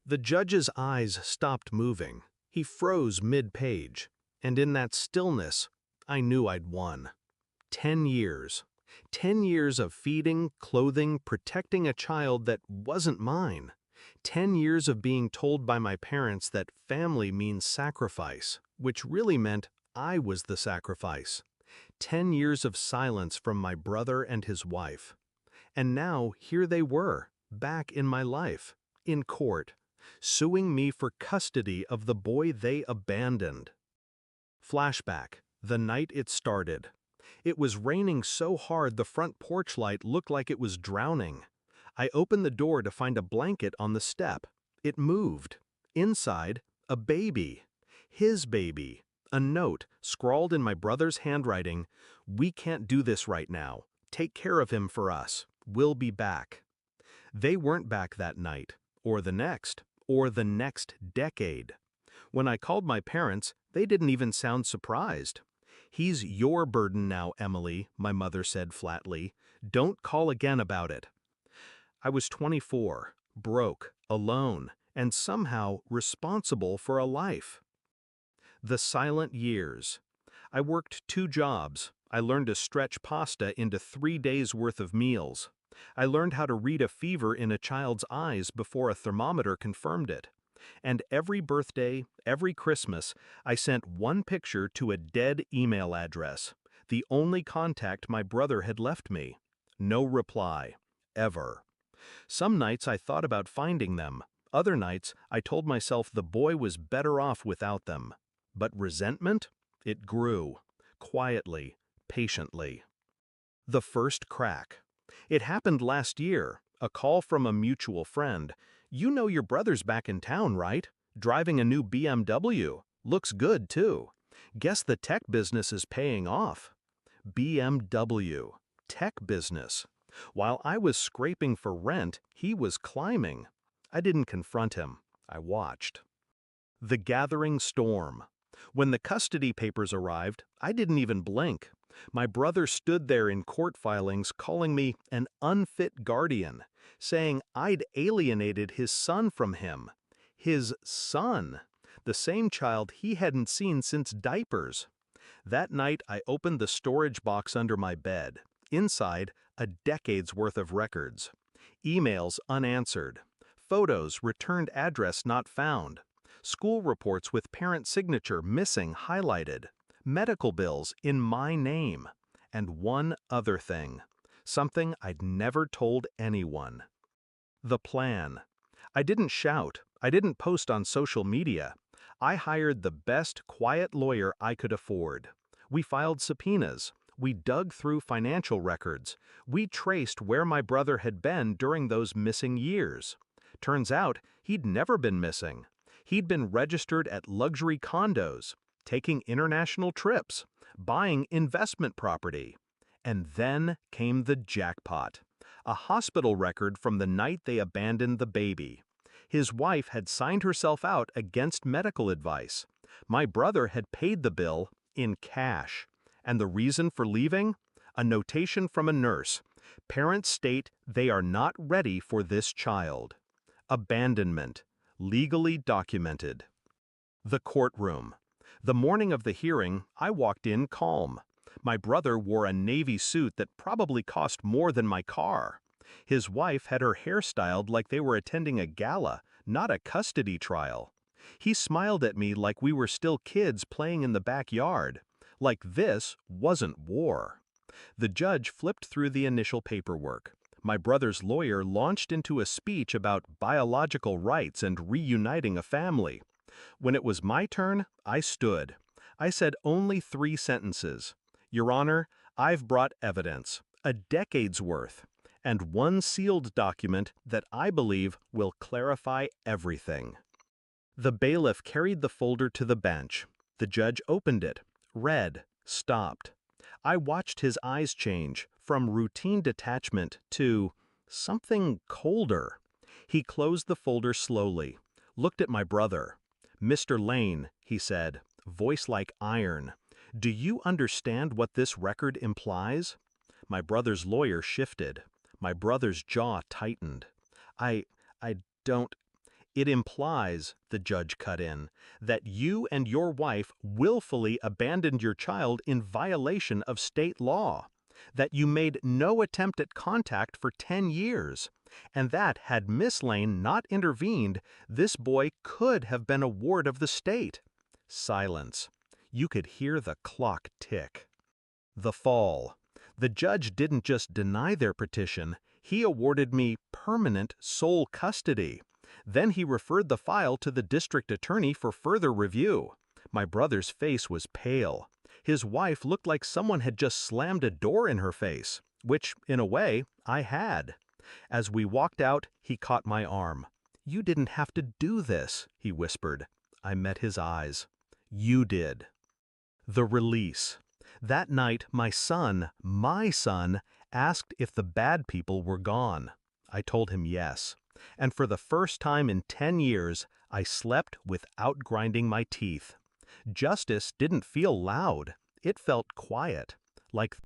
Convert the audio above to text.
The judge's eyes stopped moving. He froze mid-page, and in that stillness, I knew I'd won. 10 years. 10 years of feeding, clothing, protecting a child that wasn't mine. 10 years of being told by my parents that family means sacrifice, which really meant I was the sacrifice. 10 years of silence from my brother and his wife. And now here they were, back in my life, in court, suing me for custody of the boy they abandoned. Flashback, the night it started. It was raining so hard the front porch light looked like it was drowning. I opened the door to find a blanket on the step. It moved. Inside, a baby. His baby. A note, scrawled in my brother's handwriting, "We can't do this right now. Take care of him for us. We'll be back." They weren't back that night, or the next decade. When I called my parents, they didn't even sound surprised. "He's your burden now, Emily," my mother said flatly. "Don't call again about it." I was 24, broke, alone, and somehow responsible for a life. The silent years. I worked 2 jobs. I learned to stretch pasta into 3 days' worth of meals. I learned how to read a fever in a child's eyes before a thermometer confirmed it. And every birthday, every Christmas, I sent one picture to a dead email address, the only contact my brother had left me. No reply. Ever. Some nights I thought about finding them. Other nights I told myself the boy was better off without them. But resentment? It grew. Quietly, patiently. The first crack. It happened last year. A call from a mutual friend. "You know your brother's back in town, right? Driving a new BMW. Looks good, too. Guess the tech business is paying off." BMW. Tech business. While I was scraping for rent, he was climbing. I didn't confront him. I watched. The gathering storm. When the custody papers arrived, I didn't even blink. My brother stood there in court filings calling me an unfit guardian, saying I'd alienated his son from him. His son, the same child he hadn't seen since diapers. That night I opened the storage box under my bed. Inside, a decade's worth of records. Emails unanswered. Photos, returned address not found. School reports with parent signature missing highlighted. Medical bills in my name. And one other thing. Something I'd never told anyone. The plan. I didn't shout. I didn't post on social media. I hired the best quiet lawyer I could afford. We filed subpoenas. We dug through financial records. We traced where my brother had been during those missing years. Turns out he'd never been missing. He'd been registered at luxury condos, taking international trips, buying investment property. And then came the jackpot. A hospital record from the night they abandoned the baby. His wife had signed herself out against medical advice. My brother had paid the bill in cash. And the reason for leaving? A notation from a nurse. Parents state they are not ready for this child. Abandonment. Legally documented. The courtroom. The morning of the hearing, I walked in calm. My brother wore a navy suit that probably cost more than my car. His wife had her hair styled like they were attending a gala, not a custody trial. He smiled at me like we were still kids playing in the backyard. Like this wasn't war. The judge flipped through the initial paperwork. My brother's lawyer launched into a speech about biological rights and reuniting a family. When it was my turn, I stood. I said only 3 sentences. "Your Honor, I've brought evidence, a decade's worth, and one sealed document that I believe will clarify everything." The bailiff carried the folder to the bench. The judge opened it, read, stopped. I watched his eyes change from routine detachment to something colder. He closed the folder slowly, looked at my brother. "Mr. Lane," he said, voice like iron, "do you understand what this record implies?" My brother's lawyer shifted. My brother's jaw tightened. I don't. It implies, the judge cut in, that you and your wife willfully abandoned your child in violation of state law, that you made no attempt at contact for 10 years, and that had Miss Lane not intervened, this boy could have been a ward of the state. Silence. You could hear the clock tick. The fall. The judge didn't just deny their petition, he awarded me permanent sole custody. Then he referred the file to the district attorney for further review. My brother's face was pale. His wife looked like someone had just slammed a door in her face, which, in a way, I had. As we walked out, he caught my arm. "You didn't have to do this," he whispered. I met his eyes. "You did." The release. That night, my son, asked if the bad people were gone. I told him yes. And for the first time in 10 years, I slept without grinding my teeth. Justice didn't feel loud. It felt quiet, like